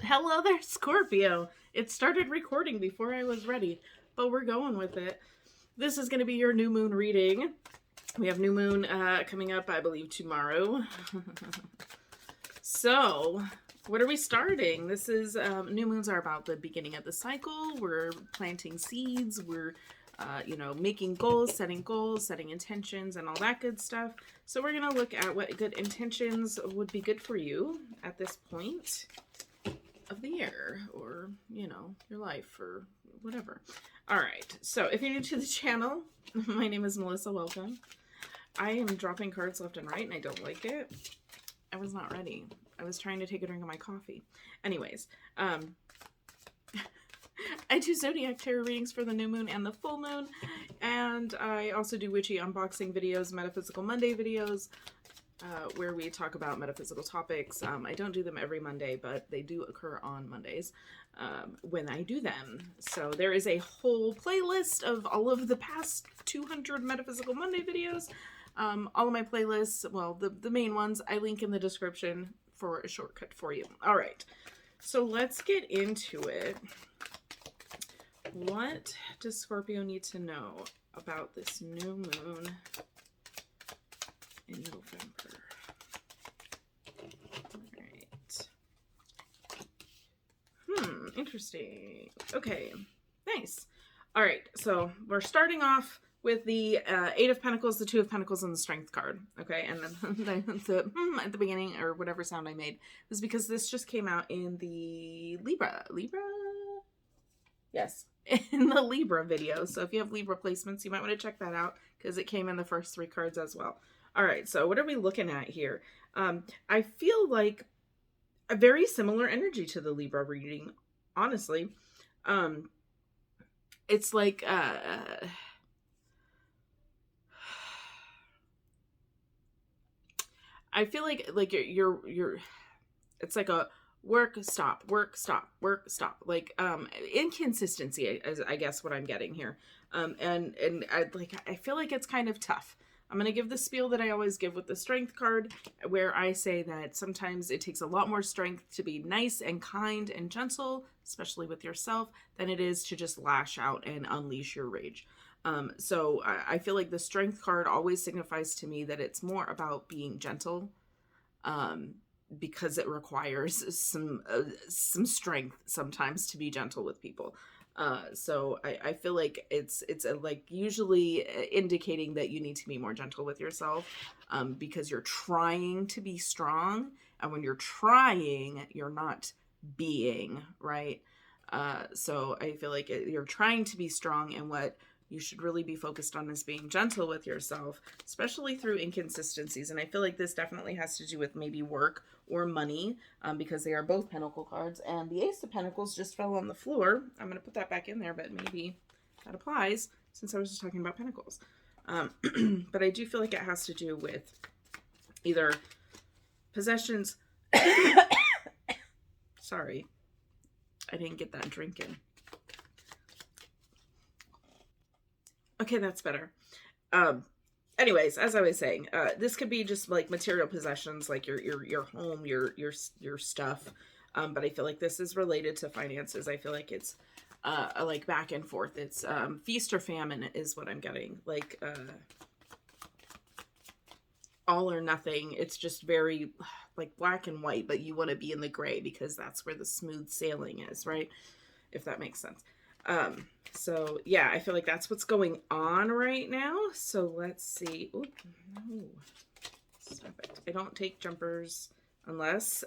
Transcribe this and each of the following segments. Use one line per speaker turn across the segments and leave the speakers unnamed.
Hello there, Scorpio. It started recording before I was ready, but we're going with it. This is going to be your new moon reading. We have new moon coming up, I believe, tomorrow. So, what are we starting? This is, new moons are about the beginning of the cycle. We're planting seeds. We're, making goals, setting intentions, and all that good stuff. So we're going to look at what good intentions would be good for you at this point of the year, or your life, or whatever. All right, so if you're new to the channel, my name is Melissa. Welcome. I am dropping cards left and right and I don't like it. I was not ready. I was trying to take a drink of my coffee. Anyways, I do zodiac tarot readings for the new moon and the full moon, and I also do witchy unboxing videos, metaphysical Monday videos, where we talk about metaphysical topics. I don't do them every Monday, but they do occur on Mondays when I do them. So there is a whole playlist of all of the past 200 metaphysical Monday videos. All of my playlists, well, the main ones, I link in the description for a shortcut for you. All right, so let's get into it. What does Scorpio need to know about this new moon in November? All right. Interesting. Okay, nice. All right, so we're starting off with the Eight of Pentacles, the Two of Pentacles, and the Strength card. Okay, and then the at the beginning, or whatever sound I made, was because this just came out in the Libra? Yes, in the Libra video. So if you have Libra placements, you might want to check that out, because it came in the first three cards as well. All right, so what are we looking at here? I feel like a very similar energy to the Libra reading, honestly. It's like I feel like you're it's like a work stop, like inconsistency is, I guess, what I'm getting here. And I feel like it's kind of tough. I'm going to give the spiel that I always give with the Strength card, where I say that sometimes it takes a lot more strength to be nice and kind and gentle, especially with yourself, than it is to just lash out and unleash your rage. So I feel like the Strength card always signifies to me that it's more about being gentle, because it requires some strength sometimes to be gentle with people. So I feel like it's like usually indicating that you need to be more gentle with yourself, because you're trying to be strong, and when you're trying, you're not being, right? So I feel like you're trying to be strong, and what you should really be focused on is being gentle with yourself, especially through inconsistencies. And I feel like this definitely has to do with maybe work or money, because they are both Pentacle cards. And the Ace of Pentacles just fell on the floor. I'm going to put that back in there, but maybe that applies since I was just talking about Pentacles. But I do feel like it has to do with either possessions. Sorry, I didn't get that drink in. Okay, that's better. Anyways, as I was saying, this could be just like material possessions, like your home, your stuff. But I feel like this is related to finances. I feel like it's like back and forth. It's feast or famine is what I'm getting. Like all or nothing. It's just very like black and white, but you want to be in the gray because that's where the smooth sailing is, right? If that makes sense. So yeah, I feel like that's what's going on right now. So let's see. Ooh, no. Stop it. I don't take jumpers unless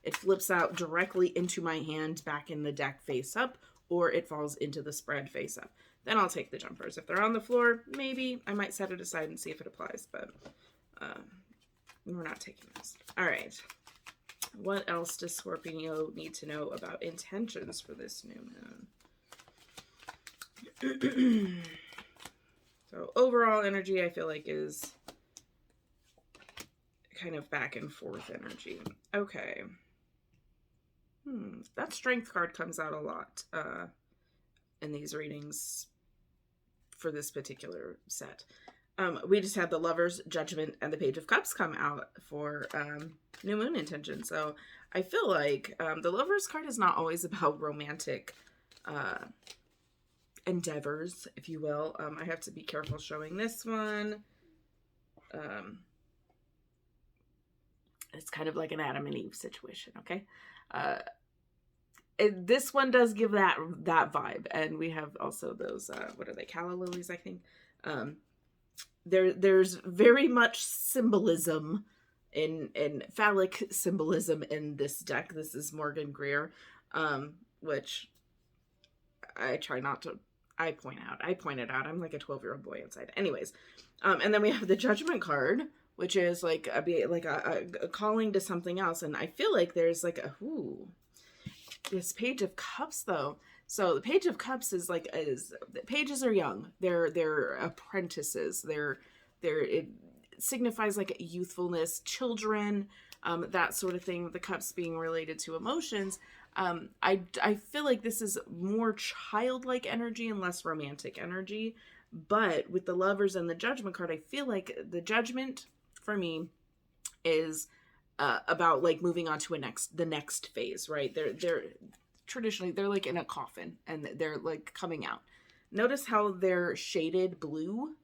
it flips out directly into my hand back in the deck face up, or it falls into the spread face up. Then I'll take the jumpers. If they're on the floor, maybe I might set it aside and see if it applies, but we're not taking this. All right. What else does Scorpio need to know about intentions for this new moon? So overall energy, I feel like, is kind of back and forth energy. Okay. That Strength card comes out a lot in these readings for this particular set. We just had the Lovers, Judgment, and the Page of Cups come out for new moon intention. So I feel like the Lovers card is not always about romantic endeavors, if you will. I have to be careful showing this one. It's kind of like an Adam and Eve situation, okay? This one does give that vibe, and we have also those what are they, calla lilies, I think. There's very much symbolism in phallic symbolism in this deck. This is Morgan Greer, which I try not to. I point it out. I'm like a 12-year-old boy inside. Anyways, and then we have the Judgment card, which is like a calling to something else. And I feel like there's like this Page of Cups though. So the Page of Cups is like the pages are young. They're apprentices. It signifies like youthfulness, children, that sort of thing. The cups being related to emotions. I feel like this is more childlike energy and less romantic energy. But with the Lovers and the Judgment card, I feel like the Judgment for me is about like moving on to the next phase, right? They're traditionally they're like in a coffin and they're like coming out. Notice how they're shaded blue.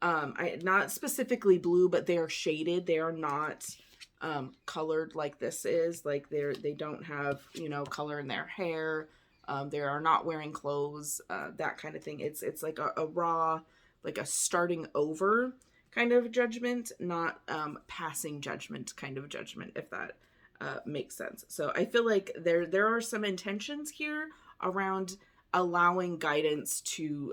Not specifically blue, but they are shaded. They are not colored like this is. Like they don't have, color in their hair. They are not wearing clothes, that kind of thing. It's like a raw, like a starting over kind of judgment, not passing judgment kind of judgment, if that makes sense. So I feel like there are some intentions here around allowing guidance to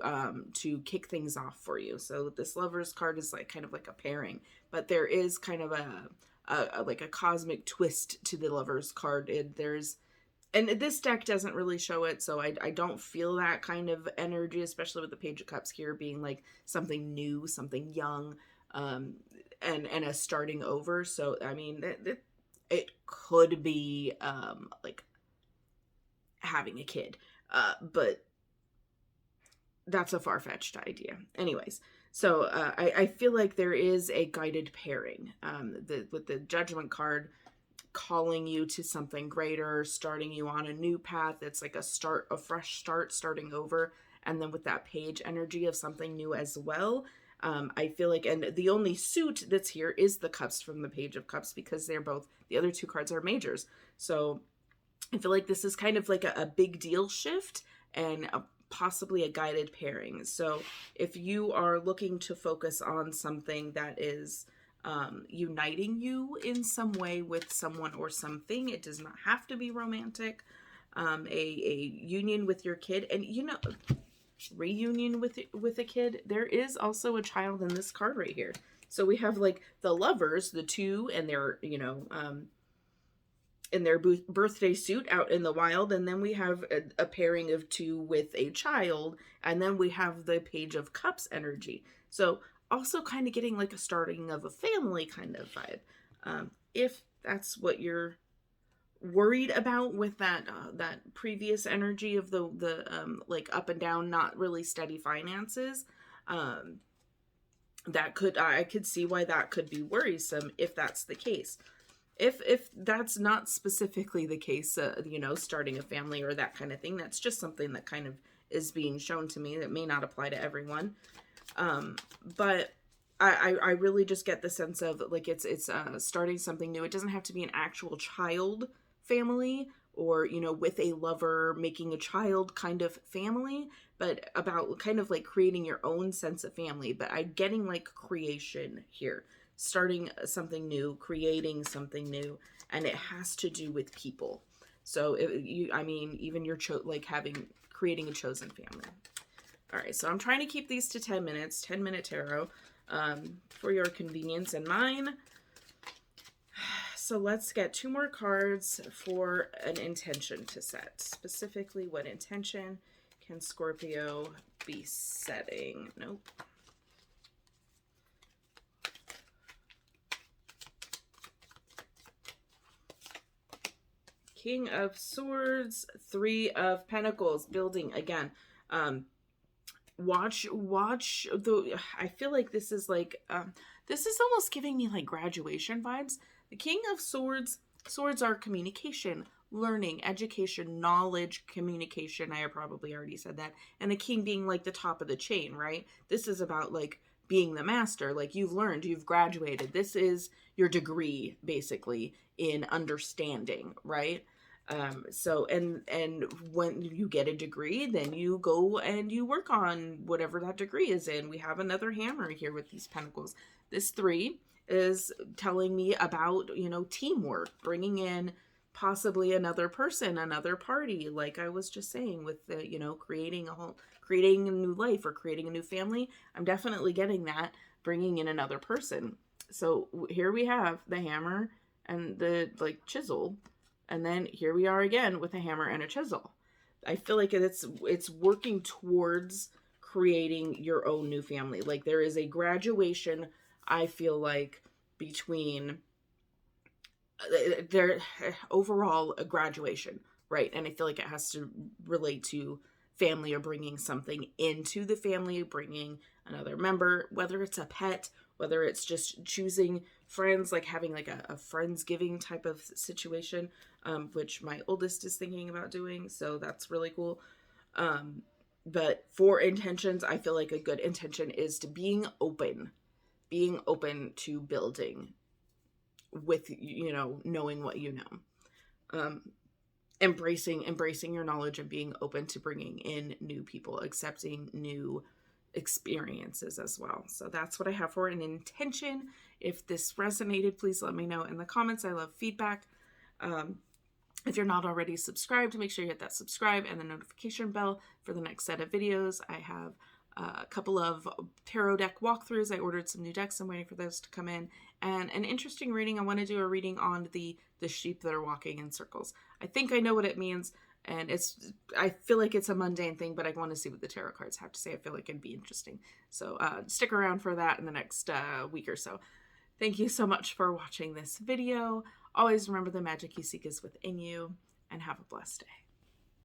kick things off for you. So this Lovers card is like kind of like a pairing, but there is kind of a like a cosmic twist to the Lovers card. And this deck doesn't really show it, so I don't feel that kind of energy, especially with the Page of Cups here being like something new, something young, and a starting over. So I mean, it could be like having a kid, but that's a far-fetched idea. Anyways, so I feel like there is a guided pairing with the Judgment card calling you to something greater, starting you on a new path. It's like a fresh start, starting over. And then with that page energy of something new as well. I feel like, and the only suit that's here is the Cups from the Page of Cups, because the other two cards are majors. So I feel like this is kind of like a big deal shift and possibly a guided pairing. So if you are looking to focus on something that is uniting you in some way with someone or something, it does not have to be romantic, a union with your kid, and reunion with a kid. There is also a child in this card right here. So we have like the Lovers, the two, and their in their birthday suit out in the wild, and then we have a pairing of two with a child, and then we have the Page of Cups energy. So also kind of getting like a starting of a family kind of vibe. If that's what you're worried about with that previous energy of the like up and down, not really steady finances, I could see why that could be worrisome if that's the case. If that's not specifically the case, starting a family or that kind of thing, that's just something that kind of is being shown to me that may not apply to everyone. But I really just get the sense of like it's starting something new. It doesn't have to be an actual child family or with a lover making a child kind of family, but about kind of like creating your own sense of family. But I'm getting like creation here, starting something new, creating something new, and it has to do with people. So even you're creating a chosen family. All right, so I'm trying to keep these to 10 minutes, 10-minute tarot, for your convenience and mine. So let's get 2 more cards for an intention to set. Specifically, what intention can Scorpio be setting? Nope. King of Swords, 3 of Pentacles, building again. watch the, I feel like this is like, this is almost giving me like graduation vibes. The King of Swords are communication, learning, education, knowledge, communication. I probably already said that. And the king being like the top of the chain, right? This is about like being the master. Like, you've learned, you've graduated. This is your degree, basically, in understanding, right? So and when you get a degree, then you go and you work on whatever that degree is in. We have another hammer here with these pentacles. This 3 is telling me about, you know, teamwork, bringing in possibly another person, another party, like I was just saying with the, you know, creating a new life or creating a new family. I'm definitely getting that, bringing in another person. So here we have the hammer and the like chisel, and then here we are again with a hammer and a chisel. I feel like it's working towards creating your own new family. Like, there is a graduation, I feel like, between their overall a graduation, right? And I feel like it has to relate to family, or bringing something into the family, bringing another member, whether it's a pet, whether it's just choosing friends, like having like a friendsgiving type of situation, which my oldest is thinking about doing. So that's really cool. But for intentions, I feel like a good intention is to being open to building with, you know, knowing what you know, embracing your knowledge and being open to bringing in new people, accepting new experiences as well. So that's what I have for an intention. If this resonated, please let me know in the comments. I love feedback. If you're not already subscribed, make sure you hit that subscribe and the notification bell for the next set of videos. I have a couple of tarot deck walkthroughs. I ordered some new decks. I'm waiting for those to come in. And an interesting reading. I want to do a reading on the sheep that are walking in circles. I think I know what it means, and I feel like it's a mundane thing, but I want to see what the tarot cards have to say. I feel like it'd be interesting. So stick around for that in the next week or so. Thank you so much for watching this video. Always remember, the magic you seek is within you, and have a blessed day.